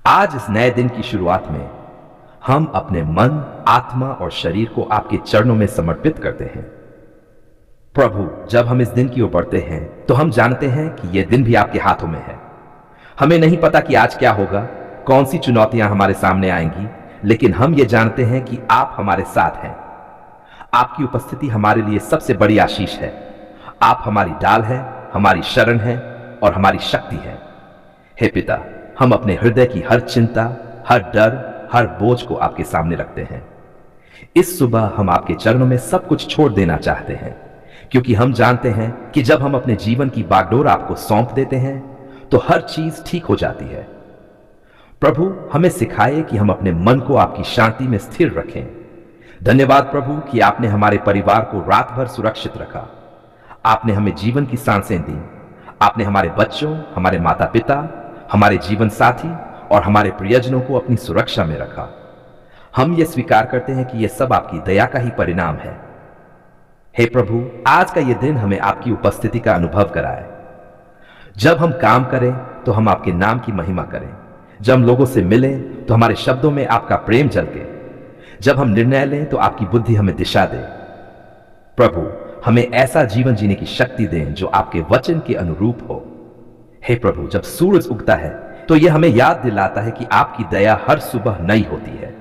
आज इस नए दिन की शुरुआत में हम अपने मन, आत्मा और शरीर को आपके चरणों में समर्पित करते हैं। प्रभु, जब हम इस दिन की ओर बढ़ते हैं तो हम जानते हैं कि यह दिन भी आपके हाथों में है। हमें नहीं पता कि आज क्या होगा, कौन सी चुनौतियां हमारे सामने आएंगी, लेकिन हम ये जानते हैं कि आप हमारे साथ हैं। आपकी उपस्थिति हमारे लिए सबसे बड़ी आशीष है। आप हमारी ढाल है, हमारी शरण है और हमारी शक्ति है। हे पिता, हम अपने हृदय की हर चिंता, हर डर, हर बोझ को आपके सामने रखते हैं। इस सुबह हम आपके चरणों में सब कुछ छोड़ देना चाहते हैं, क्योंकि हम जानते हैं कि जब हम अपने जीवन की बागडोर आपको सौंप देते हैं तो हर चीज ठीक हो जाती है। प्रभु, हमें सिखाए कि हम अपने मन को आपकी शांति में स्थिर रखें। धन्यवाद प्रभु कि आपने हमारे परिवार को रात भर सुरक्षित रखा। आपने हमें जीवन की सांसें दी। आपने हमारे बच्चों, हमारे माता पिता, हमारे जीवन साथी और हमारे प्रियजनों को अपनी सुरक्षा में रखा। हम ये स्वीकार करते हैं कि यह सब आपकी दया का ही परिणाम है। हे प्रभु, आज का यह दिन हमें आपकी उपस्थिति का अनुभव कराए। जब हम काम करें तो हम आपके नाम की महिमा करें। जब हम लोगों से मिलें तो हमारे शब्दों में आपका प्रेम झलके। जब हम निर्णय लें तो आपकी बुद्धि हमें दिशा दे। प्रभु, हमें ऐसा जीवन जीने की शक्ति दें जो आपके वचन के अनुरूप हो। हे प्रभु, जब सूरज उगता है तो यह हमें याद दिलाता है कि आपकी दया हर सुबह नई होती है।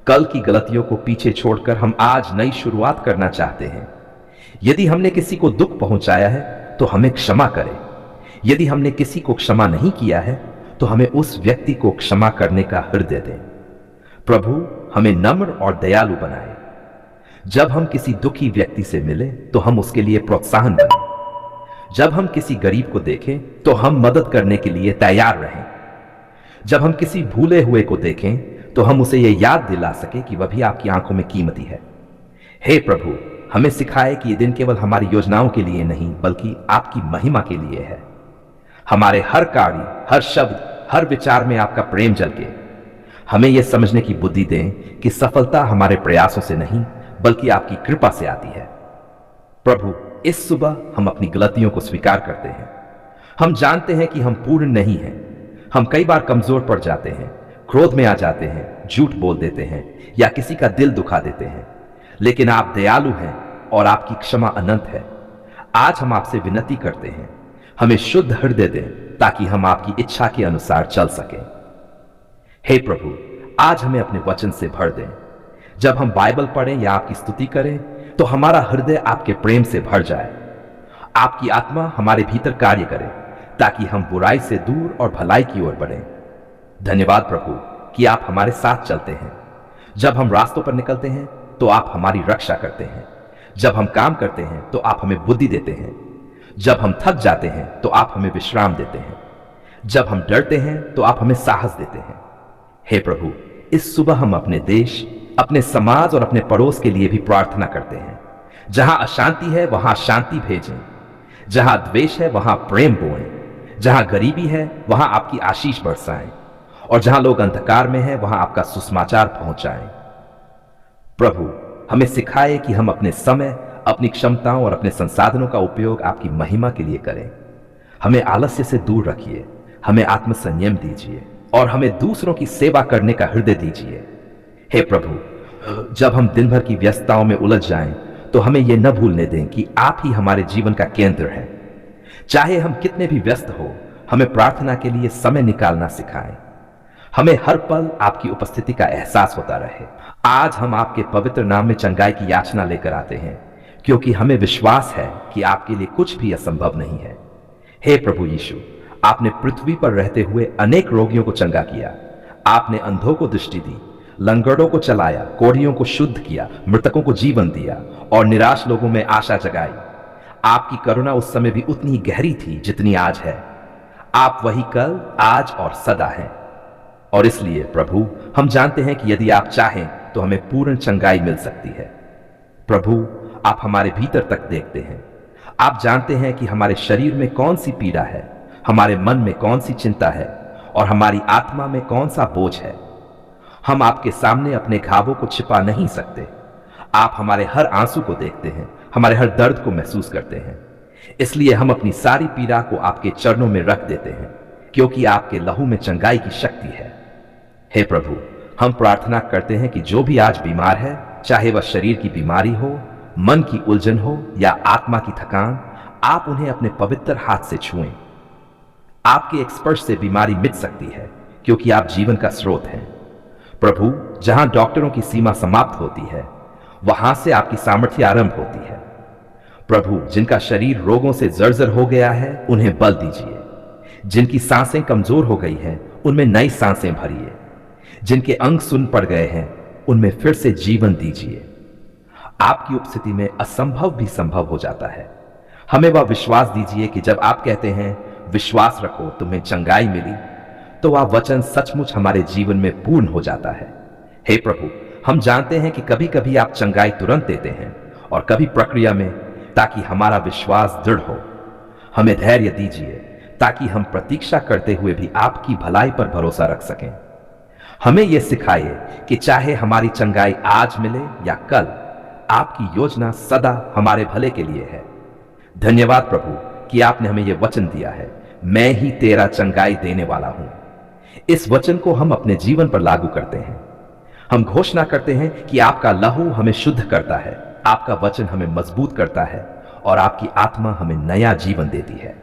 कल की गलतियों को पीछे छोड़कर हम आज नई शुरुआत करना चाहते हैं। यदि हमने किसी को दुख पहुंचाया है तो हमें क्षमा करें। यदि हमने किसी को क्षमा नहीं किया है तो हमें उस व्यक्ति को क्षमा करने का हृदय दें। प्रभु, हमें नम्र और दयालु बनाए। जब हम किसी दुखी व्यक्ति से मिलें तो हम उसके लिए प्रोत्साहन बने। जब हम किसी गरीब को देखें तो हम मदद करने के लिए तैयार रहें। जब हम किसी भूले हुए को देखें तो हम उसे यह याद दिला सके कि वह भी आपकी आंखों में कीमती है। हे प्रभु, हमें सिखाए कि यह दिन केवल हमारी योजनाओं के लिए नहीं बल्कि आपकी महिमा के लिए है। हमारे हर कार्य, हर शब्द, हर विचार में आपका प्रेम झलके। हमें यह समझने की बुद्धि दें कि सफलता हमारे प्रयासों से नहीं बल्कि आपकी कृपा से आती है। प्रभु, इस सुबह हम अपनी गलतियों को स्वीकार करते हैं। हम जानते हैं कि हम पूर्ण नहीं हैं। हम कई बार कमजोर पड़ जाते हैं, क्रोध में आ जाते हैं, झूठ बोल देते हैं या किसी का दिल दुखा देते हैं, लेकिन आप दयालु हैं और आपकी क्षमा अनंत है। आज हम आपसे विनती करते हैं, हमें शुद्ध हृदय दें ताकि हम आपकी इच्छा के अनुसार चल सकें। हे प्रभु, आज हमें अपने वचन से भर दें। जब हम बाइबल पढ़ें या आपकी स्तुति करें तो हमारा हृदय आपके प्रेम से भर जाए। आपकी आत्मा हमारे भीतर कार्य करे ताकि हम बुराई से दूर और भलाई की ओर बढ़ें। धन्यवाद प्रभु कि आप हमारे साथ चलते हैं। जब हम रास्तों पर निकलते हैं तो आप हमारी रक्षा करते हैं। जब हम काम करते हैं तो आप हमें बुद्धि देते हैं। जब हम थक जाते हैं तो आप हमें विश्राम देते हैं। जब हम डरते हैं तो आप हमें साहस देते हैं। हे प्रभु, इस सुबह हम अपने देश, अपने समाज और अपने पड़ोस के लिए भी प्रार्थना करते हैं। जहां अशांति है वहां शांति भेजें। जहां द्वेष है वहां प्रेम बोएं। जहां गरीबी है वहां आपकी आशीष बरसाएं और जहां लोग अंधकार में हैं वहां आपका सुसमाचार पहुंचाएं। प्रभु, हमें सिखाए कि हम अपने समय, अपनी क्षमताओं और अपने संसाधनों का उपयोग आपकी महिमा के लिए करें। हमें आलस्य से दूर रखिए, हमें आत्मसंयम दीजिए और हमें दूसरों की सेवा करने का हृदय दीजिए। हे प्रभु, जब हम दिन भर की व्यस्तताओं में उलझ जाएं तो हमें यह न भूलने दें कि आप ही हमारे जीवन का केंद्र हैं। चाहे हम कितने भी व्यस्त हो, हमें प्रार्थना के लिए समय निकालना सिखाएं। हमें हर पल आपकी उपस्थिति का एहसास होता रहे। आज हम आपके पवित्र नाम में चंगाई की याचना लेकर आते हैं, क्योंकि हमें विश्वास है कि आपके लिए कुछ भी असंभव नहीं है। हे प्रभु यीशु, आपने पृथ्वी पर रहते हुए अनेक रोगियों को चंगा किया। आपने अंधों को दृष्टि दी, लंगड़ों को चलाया, कोढ़ियों को शुद्ध किया, मृतकों को जीवन दिया और निराश लोगों में आशा जगाई। आपकी करुणा उस समय भी उतनी ही गहरी थी जितनी आज है। आप वही कल, आज और सदा हैं। और इसलिए प्रभु, हम जानते हैं कि यदि आप चाहें तो हमें पूर्ण चंगाई मिल सकती है। प्रभु, आप हमारे भीतर तक देखते हैं। आप जानते हैं कि हमारे शरीर में कौन सी पीड़ा है, हमारे मन में कौन सी चिंता है और हमारी आत्मा में कौन सा बोझ है। हम आपके सामने अपने घावों को छिपा नहीं सकते। आप हमारे हर आंसू को देखते हैं, हमारे हर दर्द को महसूस करते हैं। इसलिए हम अपनी सारी पीड़ा को आपके चरणों में रख देते हैं, क्योंकि आपके लहू में चंगाई की शक्ति है। हे प्रभु, हम प्रार्थना करते हैं कि जो भी आज बीमार है, चाहे वह शरीर की बीमारी हो, मन की उलझन हो या आत्मा की थकान, आप उन्हें अपने पवित्र हाथ से छुएं। आपके एक स्पर्श से बीमारी मिट सकती है, क्योंकि आप जीवन का स्रोत हैं। प्रभु, जहां डॉक्टरों की सीमा समाप्त होती है, वहां से आपकी सामर्थ्य आरंभ होती है। प्रभु, जिनका शरीर रोगों से जर्जर हो गया है, उन्हें बल दीजिए। जिनकी सांसें कमजोर हो गई हैं, उनमें नई सांसें भरिए। जिनके अंग सुन पड़ गए हैं, उनमें फिर से जीवन दीजिए। आपकी उपस्थिति में असंभव भी संभव हो जाता है। हमें वह विश्वास दीजिए कि जब आप कहते हैं विश्वास रखो तुम्हें चंगाई मिली, तो वह वचन सचमुच हमारे जीवन में पूर्ण हो जाता है। हे प्रभु, हम जानते हैं कि कभी कभी आप चंगाई तुरंत देते हैं और कभी प्रक्रिया में, ताकि हमारा विश्वास दृढ़ हो। हमें धैर्य दीजिए ताकि हम प्रतीक्षा करते हुए भी आपकी भलाई पर भरोसा रख सकें। हमें यह सिखाइए कि चाहे हमारी चंगाई आज मिले या कल, आपकी योजना सदा हमारे भले के लिए है। धन्यवाद प्रभु कि आपने हमें यह वचन दिया है, मैं ही तेरा चंगाई देने वाला हूं। इस वचन को हम अपने जीवन पर लागू करते हैं। हम घोषणा करते हैं कि आपका लहू हमें शुद्ध करता है, आपका वचन हमें मजबूत करता है और आपकी आत्मा हमें नया जीवन देती है।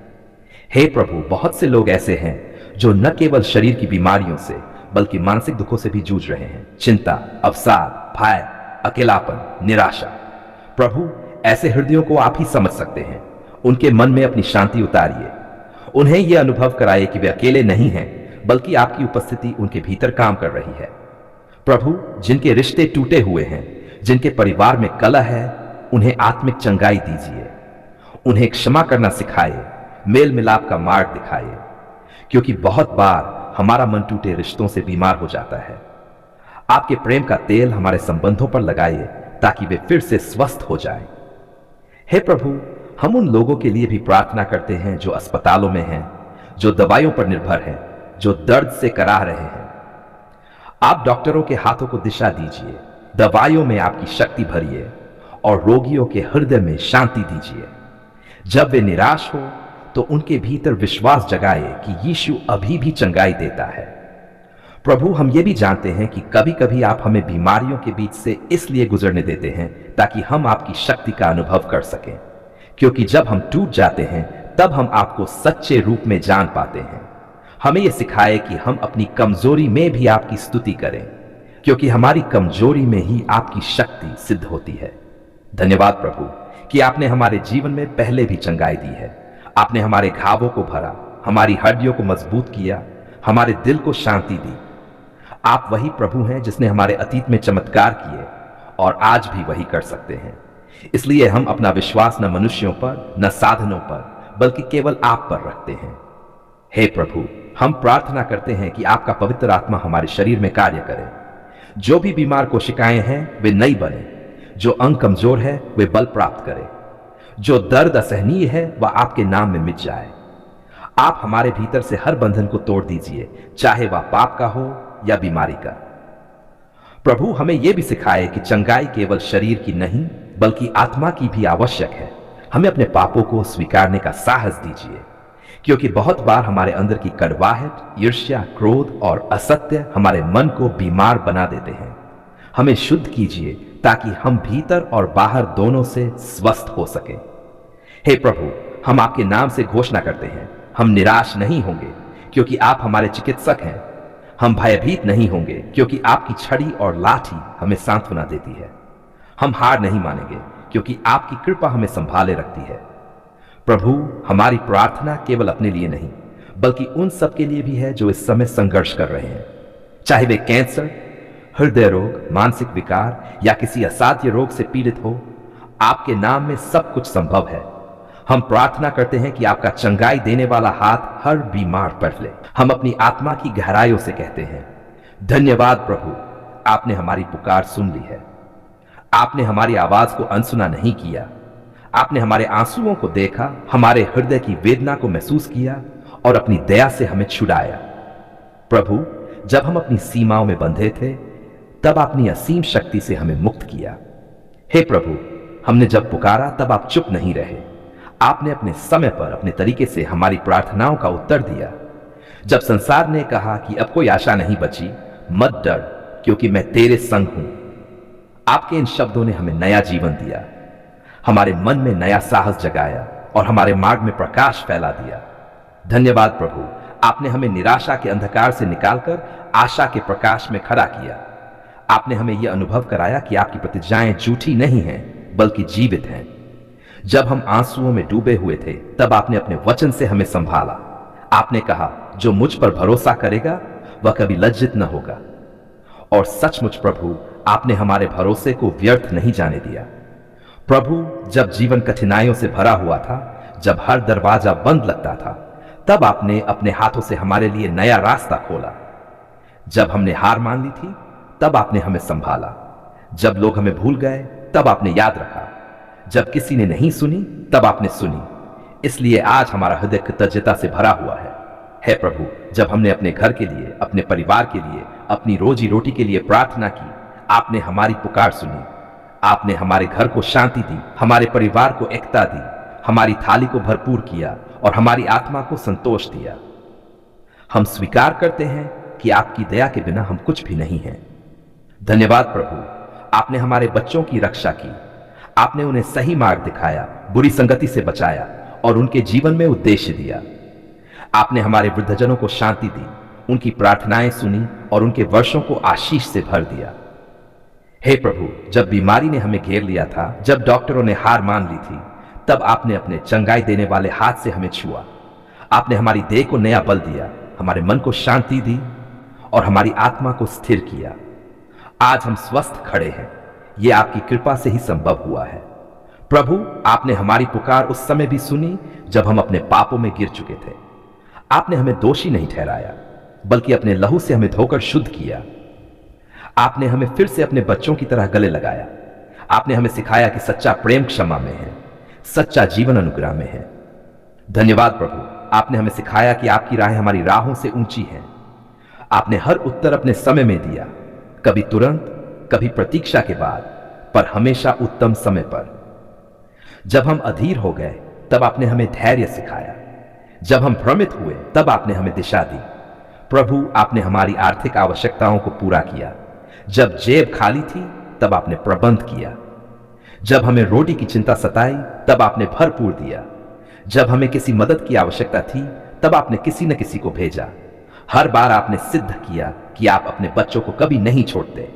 हे प्रभु, बहुत से लोग ऐसे हैं जो न केवल शरीर की बीमारियों से बल्कि मानसिक दुखों से भी जूझ रहे हैं। चिंता, अवसाद, भय, अकेलापन, निराशा। प्रभु, ऐसे हृदयों को आप ही समझ सकते हैं। उनके मन में अपनी शांति उतारिए। उन्हें यह अनुभव कराइए कि वे अकेले नहीं हैं, बल्कि आपकी उपस्थिति उनके भीतर काम कर रही है। प्रभु, जिनके रिश्ते टूटे हुए हैं, जिनके परिवार में कलह है, उन्हें आत्मिक चंगाई दीजिए। उन्हें क्षमा करना सिखाइए, मेल मिलाप का मार्ग दिखाइए, क्योंकि बहुत बार हमारा मन टूटे रिश्तों से बीमार हो जाता है। आपके प्रेम का तेल हमारे संबंधों पर लगाइए ताकि वे फिर से स्वस्थ हो जाएं। हे प्रभु, हम उन लोगों के लिए भी प्रार्थना करते हैं जो अस्पतालों में हैं, जो दवाइयों पर निर्भर हैं, जो दर्द से कराह रहे हैं। आप डॉक्टरों के हाथों को दिशा दीजिए, दवाइयों में आपकी शक्ति भरिए और रोगियों के हृदय में शांति दीजिए। जब वे निराश हो तो उनके भीतर विश्वास जगाए कि यीशु अभी भी चंगाई देता है। प्रभु, हम ये भी जानते हैं कि कभी कभी आप हमें बीमारियों के बीच से इसलिए गुजरने देते हैं ताकि हम आपकी शक्ति का अनुभव कर सकें, क्योंकि जब हम टूट जाते हैं तब हम आपको सच्चे रूप में जान पाते हैं। हमें यह सिखाए कि हम अपनी कमजोरी में भी आपकी स्तुति करें, क्योंकि हमारी कमजोरी में ही आपकी शक्ति सिद्ध होती है। धन्यवाद प्रभु कि आपने हमारे जीवन में पहले भी चंगाई दी है। आपने हमारे घावों को भरा, हमारी हड्डियों को मजबूत किया, हमारे दिल को शांति दी। आप वही प्रभु हैं जिसने हमारे अतीत में चमत्कार किए और आज भी वही कर सकते हैं। इसलिए हम अपना विश्वास न मनुष्यों पर, न साधनों पर, बल्कि केवल आप पर रखते हैं। हे प्रभु, हम प्रार्थना करते हैं कि आपका पवित्र आत्मा हमारे शरीर में कार्य करे। जो भी बीमार कोशिकाएं हैं वे नई बने, जो अंग कमजोर है वे बल प्राप्त करे, जो दर्द असहनीय है वह आपके नाम में मिट जाए। आप हमारे भीतर से हर बंधन को तोड़ दीजिए, चाहे वह पाप का हो या बीमारी का। प्रभु, हमें यह भी सिखाए कि चंगाई केवल शरीर की नहीं बल्कि आत्मा की भी आवश्यक है। हमें अपने पापों को स्वीकारने का साहस दीजिए, क्योंकि बहुत बार हमारे अंदर की कड़वाहट, ईर्ष्या, क्रोध और असत्य हमारे मन को बीमार बना देते हैं। हमें शुद्ध कीजिए ताकि हम भीतर और बाहर दोनों से स्वस्थ हो सके। हे प्रभु, हम आपके नाम से घोषणा करते हैं, हम निराश नहीं होंगे क्योंकि आप हमारे चिकित्सक हैं। हम भयभीत नहीं होंगे क्योंकि आपकी छड़ी और लाठी हमें सांत्वना देती है। हम हार नहीं मानेंगे क्योंकि आपकी कृपा हमें संभाले रखती है। प्रभु, हमारी प्रार्थना केवल अपने लिए नहीं बल्कि उन सब के लिए भी है जो इस समय संघर्ष कर रहे हैं, चाहे वे कैंसर, हृदय रोग, मानसिक विकार या किसी असाध्य रोग से पीड़ित हो। आपके नाम में सब कुछ संभव है। हम प्रार्थना करते हैं कि आपका चंगाई देने वाला हाथ हर बीमार पर ले। हम अपनी आत्मा की गहराइयों से कहते हैं, धन्यवाद प्रभु, आपने हमारी पुकार सुन ली है। आपने हमारी आवाज को अनसुना नहीं किया। आपने हमारे आंसुओं को देखा, हमारे हृदय की वेदना को महसूस किया और अपनी दया से हमें छुड़ाया। प्रभु, जब हम अपनी सीमाओं में बंधे थे तब अपनी असीम शक्ति से हमें मुक्त किया। हे प्रभु, हमने जब पुकारा तब आप चुप नहीं रहे। आपने अपने समय पर अपने तरीके से हमारी प्रार्थनाओं का उत्तर दिया। जब संसार ने कहा कि अब कोई आशा नहीं बची, मत डर, क्योंकि मैं तेरे संग हूं। आपके इन शब्दों ने हमें नया जीवन दिया, हमारे मन में नया साहस जगाया और हमारे मार्ग में प्रकाश फैला दिया। धन्यवाद प्रभु, आपने हमें निराशा के अंधकार से निकालकर आशा के प्रकाश में खड़ा किया। आपने हमें यह अनुभव कराया कि आपकी प्रतिज्ञाएं झूठी नहीं हैं, बल्कि जीवित हैं। जब हम आंसुओं में डूबे हुए थे, तब आपने अपने वचन से हमें संभाला। आपने कहा, जो मुझ पर भरोसा करेगा वह कभी लज्जित न होगा। और सचमुच प्रभु, आपने हमारे भरोसे को व्यर्थ नहीं जाने दिया। प्रभु, जब जीवन कठिनाइयों से भरा हुआ था, जब हर दरवाजा बंद लगता था, तब आपने अपने हाथों से हमारे लिए नया रास्ता खोला। जब हमने हार मान ली थी, तब आपने हमें संभाला। जब लोग हमें भूल गए, तब आपने याद रखा। जब किसी ने नहीं सुनी, तब आपने सुनी। इसलिए आज हमारा हृदय कृतज्ञता से भरा हुआ है। हे प्रभु, जब हमने अपने घर के लिए, अपने परिवार के लिए, अपनी रोजी रोटी के लिए प्रार्थना की, आपने हमारी पुकार सुनी। आपने हमारे घर को शांति दी, हमारे परिवार को एकता दी, हमारी थाली को भरपूर किया और हमारी आत्मा को संतोष दिया। हम स्वीकार करते हैं कि आपकी दया के बिना हम कुछ भी नहीं हैं। धन्यवाद प्रभु, आपने हमारे बच्चों की रक्षा की। आपने उन्हें सही मार्ग दिखाया, बुरी संगति से बचाया और उनके जीवन में उद्देश्य दिया। आपने हमारे वृद्धजनों को शांति दी, उनकी प्रार्थनाएं सुनी और उनके वर्षों को आशीष से भर दिया। हे प्रभु, जब बीमारी ने हमें घेर लिया था, जब डॉक्टरों ने हार मान ली थी, तब आपने अपने चंगाई देने वाले हाथ से हमें छुआ। आपने हमारी देह को नया बल दिया, हमारे मन को शांति दी और हमारी आत्मा को स्थिर किया। आज हम स्वस्थ खड़े हैं, यह आपकी कृपा से ही संभव हुआ है। प्रभु, आपने हमारी पुकार उस समय भी सुनी जब हम अपने पापों में गिर चुके थे। आपने हमें दोषी नहीं ठहराया, बल्कि अपने लहू से हमें धोकर शुद्ध किया। आपने हमें फिर से अपने बच्चों की तरह गले लगाया। आपने हमें सिखाया कि सच्चा प्रेम क्षमा में है, सच्चा जीवन अनुग्रह में है। धन्यवाद प्रभु, आपने हमें सिखाया कि आपकी राहें हमारी राहों से ऊंची हैं। आपने हर उत्तर अपने समय में दिया, कभी तुरंत, कभी प्रतीक्षा के बाद, पर हमेशा उत्तम समय पर। जब हम अधीर हो गए, तब आपने हमें धैर्य सिखाया। जब हम भ्रमित हुए, तब आपने हमें दिशा दी। प्रभु, आपने हमारी आर्थिक आवश्यकताओं को पूरा किया। जब जेब खाली थी, तब आपने प्रबंध किया। जब हमें रोटी की चिंता सताई, तब आपने भरपूर दिया। जब हमें किसी मदद की आवश्यकता थी, तब आपने किसी न किसी को भेजा। हर बार आपने सिद्ध किया कि आप अपने बच्चों को कभी नहीं छोड़ते।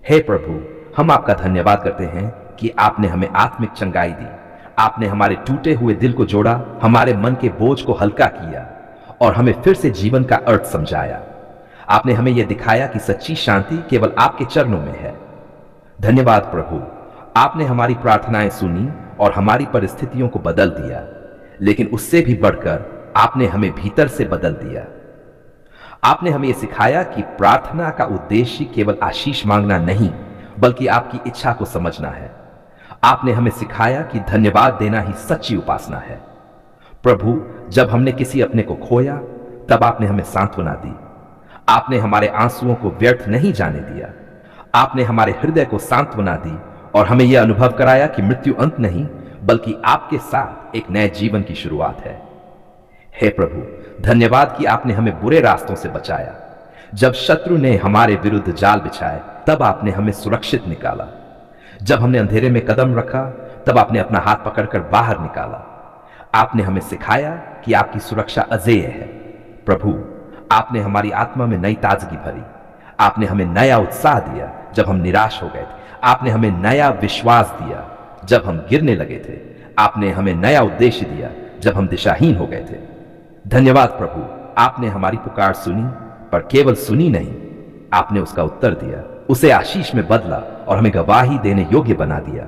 हे प्रभु, हम आपका धन्यवाद करते हैं कि आपने हमें आत्मिक चंगाई दी। आपने हमारे टूटे हुए दिल को जोड़ा, हमारे मन के बोझ को हल्का किया और हमें फिर से जीवन का अर्थ समझाया। आपने हमें यह दिखाया कि सच्ची शांति केवल आपके चरणों में है। धन्यवाद प्रभु, आपने हमारी प्रार्थनाएं सुनी और हमारी परिस्थितियों को बदल दिया, लेकिन उससे भी बढ़कर आपने हमें भीतर से बदल दिया। आपने हमें यह सिखाया कि प्रार्थना का उद्देश्य केवल आशीष मांगना नहीं, बल्कि आपकी इच्छा को समझना है। आपने हमें सिखाया कि धन्यवाद देना ही सच्ची उपासना है। प्रभु, जब हमने किसी अपने को खोया, तब आपने हमें सांत्वना दी। आपने हमारे आंसुओं को व्यर्थ नहीं जाने दिया। आपने हमारे हृदय को सांत्वना दी और हमें यह अनुभव कराया कि मृत्यु अंत नहीं, बल्कि आपके साथ एक नए जीवन की शुरुआत है। हे प्रभु, धन्यवाद कि आपने हमें बुरे रास्तों से बचाया। जब शत्रु ने हमारे विरुद्ध जाल बिछाए, तब आपने हमें सुरक्षित निकाला। जब हमने अंधेरे में कदम रखा, तब आपने अपना हाथ पकड़कर बाहर निकाला। आपने हमें सिखाया कि आपकी सुरक्षा अजेय है। प्रभु, आपने हमारी आत्मा में नई ताजगी भरी। आपने हमें नया उत्साह दिया जब हम निराश हो गए थे। आपने हमें नया विश्वास दिया जब हम गिरने लगे थे। आपने हमें नया उद्देश्य दिया जब हम दिशाहीन हो गए थे। धन्यवाद प्रभु, आपने हमारी पुकार सुनी, पर केवल सुनी नहीं, आपने उसका उत्तर दिया, उसे आशीष में बदला और हमें गवाही देने योग्य बना दिया।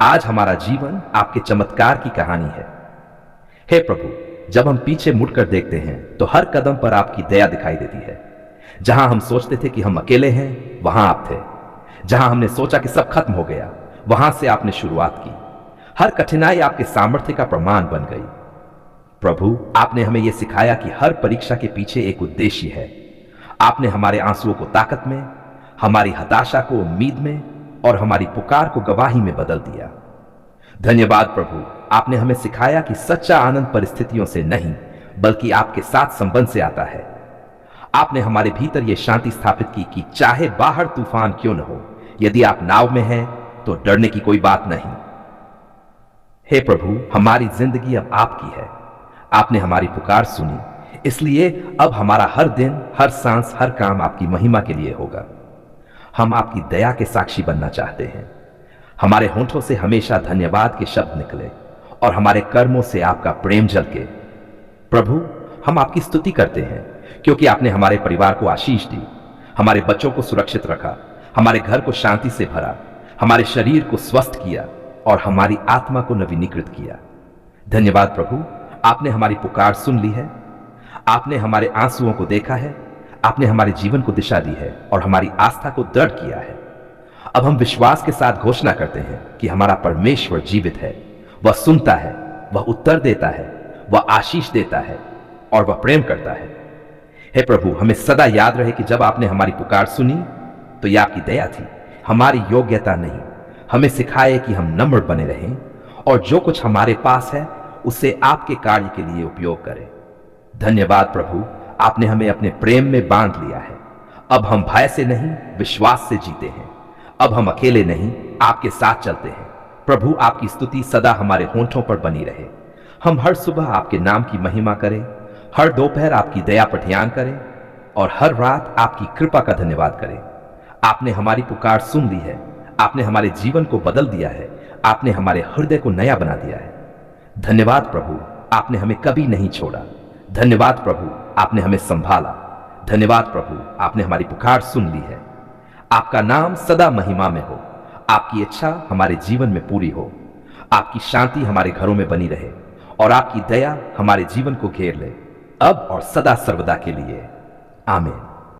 आज हमारा जीवन आपके चमत्कार की कहानी है। हे प्रभु, जब हम पीछे मुड़कर देखते हैं तो हर कदम पर आपकी दया दिखाई देती है। जहां हम सोचते थे कि हम अकेले हैं, वहां आप थे। जहां हमने सोचा कि सब खत्म हो गया, वहां से आपने शुरुआत की। हर कठिनाई आपके सामर्थ्य का प्रमाण बन गई। प्रभु, आपने हमें यह सिखाया कि हर परीक्षा के पीछे एक उद्देश्य है। आपने हमारे आंसुओं को ताकत में, हमारी हताशा को उम्मीद में और हमारी पुकार को गवाही में बदल दिया। धन्यवाद प्रभु, आपने हमें सिखाया कि सच्चा आनंद परिस्थितियों से नहीं, बल्कि आपके साथ संबंध से आता है। आपने हमारे भीतर यह शांति स्थापित की कि चाहे बाहर तूफान क्यों न हो, यदि आप नाव में हैं तो डरने की कोई बात नहीं। हे प्रभु, हमारी जिंदगी अब आपकी है। आपने हमारी पुकार सुनी, इसलिए अब हमारा हर दिन, हर सांस, हर काम आपकी महिमा के लिए होगा। हम आपकी दया के साक्षी बनना चाहते हैं। हमारे होंठों से हमेशा धन्यवाद के शब्द निकले और हमारे कर्मों से आपका प्रेम झलके। प्रभु, हम आपकी स्तुति करते हैं क्योंकि आपने हमारे परिवार को आशीष दी, हमारे बच्चों को सुरक्षित रखा, हमारे घर को शांति से भरा, हमारे शरीर को स्वस्थ किया और हमारी आत्मा को नवीनीकृत किया। धन्यवाद प्रभु, आपने हमारी पुकार सुन ली है, आपने हमारे आंसुओं को देखा है, आपने हमारे जीवन को दिशा दी है और हमारी आस्था को दृढ़ किया है। अब हम विश्वास के साथ घोषणा करते हैं कि हमारा परमेश्वर जीवित है। वह सुनता है, वह उत्तर देता है, वह आशीष देता है और वह प्रेम करता है। हे प्रभु, हमें सदा याद रहे कि जब आपने हमारी पुकार सुनी तो यह आपकी दया थी, हमारी योग्यता नहीं। हमें सिखाए कि हम नम्र बने रहें और जो कुछ हमारे पास है उसे आपके कार्य के लिए उपयोग करें। धन्यवाद प्रभु, आपने हमें अपने प्रेम में बांध लिया है। अब हम भय से नहीं, विश्वास से जीते हैं। अब हम अकेले नहीं, आपके साथ चलते हैं। प्रभु, आपकी स्तुति सदा हमारे होंठों पर बनी रहे। हम हर सुबह आपके नाम की महिमा करें, हर दोपहर आपकी दया पर ध्यान करें और हर रात आपकी कृपा का धन्यवाद करें। आपने हमारी पुकार सुन ली है, आपने हमारे जीवन को बदल दिया है, आपने हमारे हृदय को नया बना दिया है। धन्यवाद प्रभु, आपने हमें कभी नहीं छोड़ा। धन्यवाद प्रभु, आपने हमें संभाला। धन्यवाद प्रभु, आपने हमारी पुकार सुन ली है। आपका नाम सदा महिमा में हो। आपकी इच्छा हमारे जीवन में पूरी हो। आपकी शांति हमारे घरों में बनी रहे और आपकी दया हमारे जीवन को घेर ले, अब और सदा सर्वदा के लिए। आमीन।